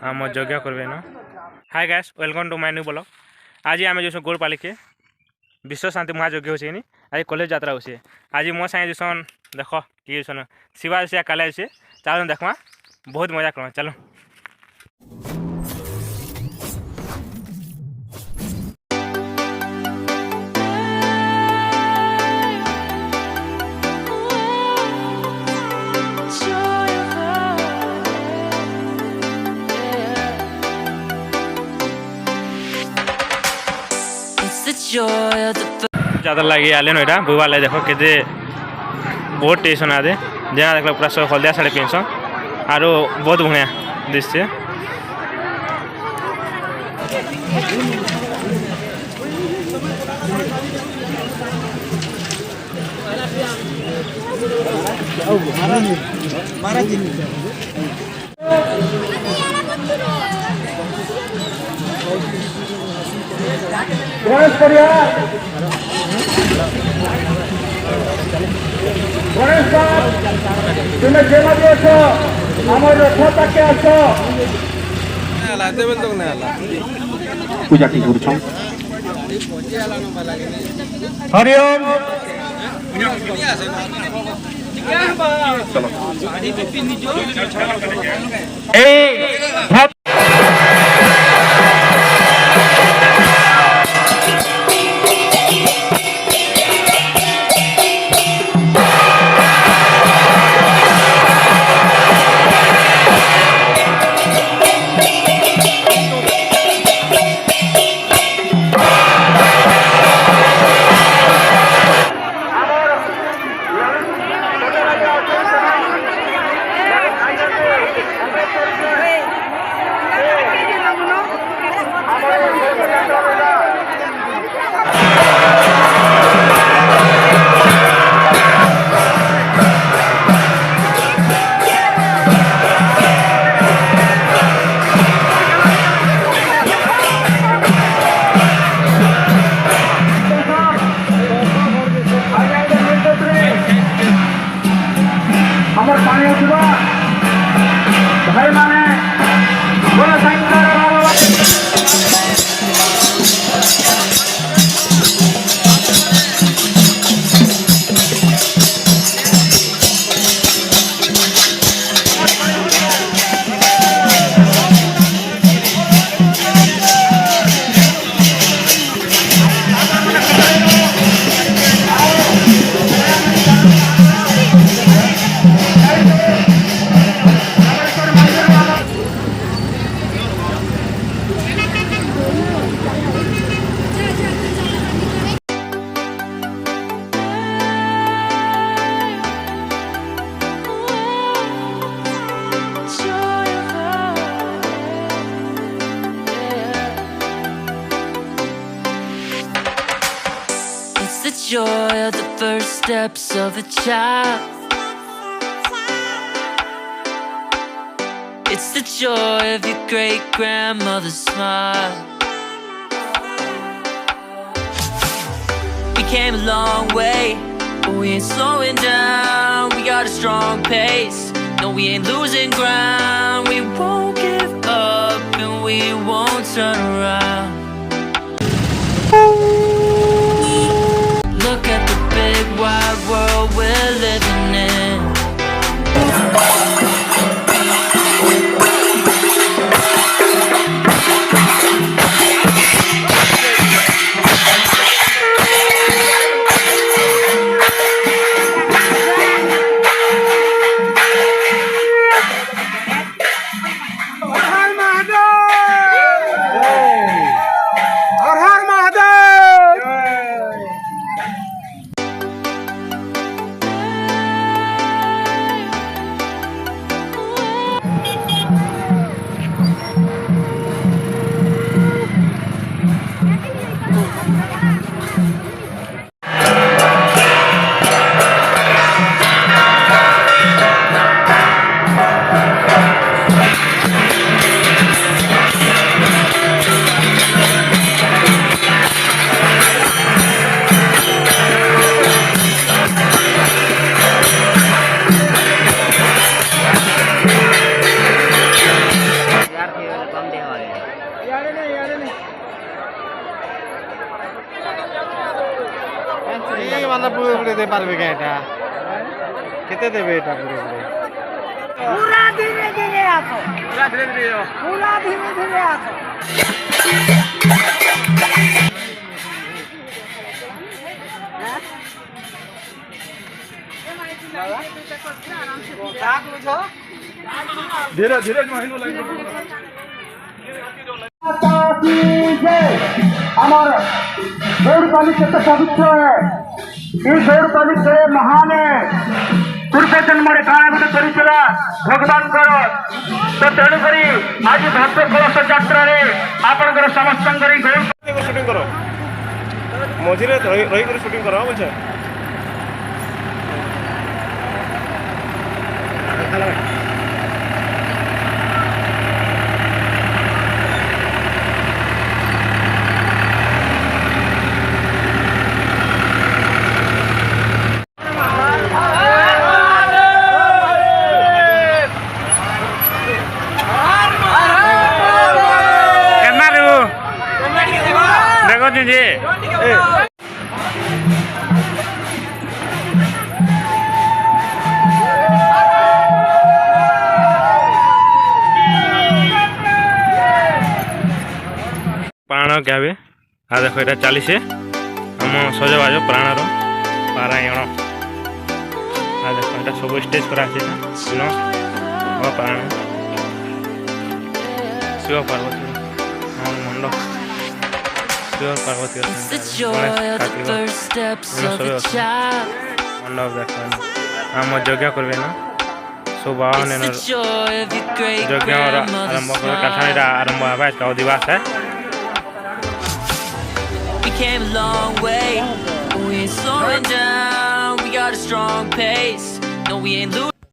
आम यज्ञ करबे न। Hi guys, welcome to my new blog. आज आम जो गौड़पाल के विश्व शांति महायज्ञ हो आज कॉलेज यात्रा हो। आज मो सागे जैसन देख किए शिवा से काले से चलो देखमा बहुत मजा कर चलो। ज़्यादा लगे आले नईटा बुवा लगे देखो केते बहुत टेंशन आदे जेना देख पूरा सब हल्दिया साड़ी पिंसन आरो बहुत बढ़िया दृश्य। गणेश परिवार गणेश तुम्हें जेमती अस आम रथ पाके आस पूजा की हरिओम भाई माने joy of the first steps of a child. It's the joy of your great-grandmother's smile. We came a long way, but we ain't slowing down. We got a strong pace, no we ain't losing ground. We won't give up and we won't turn around. Look at the big wide world we're living in. তাহলে পুরো পুরো দিতে পারবে কেন এটা খেতে দেবে এটা পুরো পুরো पूरा धीरे धीरे आतो पूरा धीरे धीरे आतो धीरे धीरे আমার গৌরপালি কেতে পবিত্র এই গৌরপালি কে মহান ପୂର୍ବ ଜନ୍ମରେ କାଣା ଗୋଟେ କରିଥିଲା ଭଗବାନଙ୍କର ତ ତେଣୁକରି ଆଜି ଭକ୍ତ କଳସ ଯାତ୍ରାରେ ଆପଣଙ୍କର ସମସ୍ତଙ୍କର শুটিং কর মঝিরে রহি করে শুটিং কর বুঝছো देखो जी प्राण क्या भी आ देखो ये चली आम सजबाज प्राणर पारायण आ देखो ये सब स्टेज करा प्राण शिव पार्वती मंडप शिव पार्वती मंडप देख आम यज्ञ करें ना सब बाबा यज्ञ आरंभ आरंभ का दिवस है We came a long way, but we ain't slowing down. We got a strong pace. No, we ain't losing.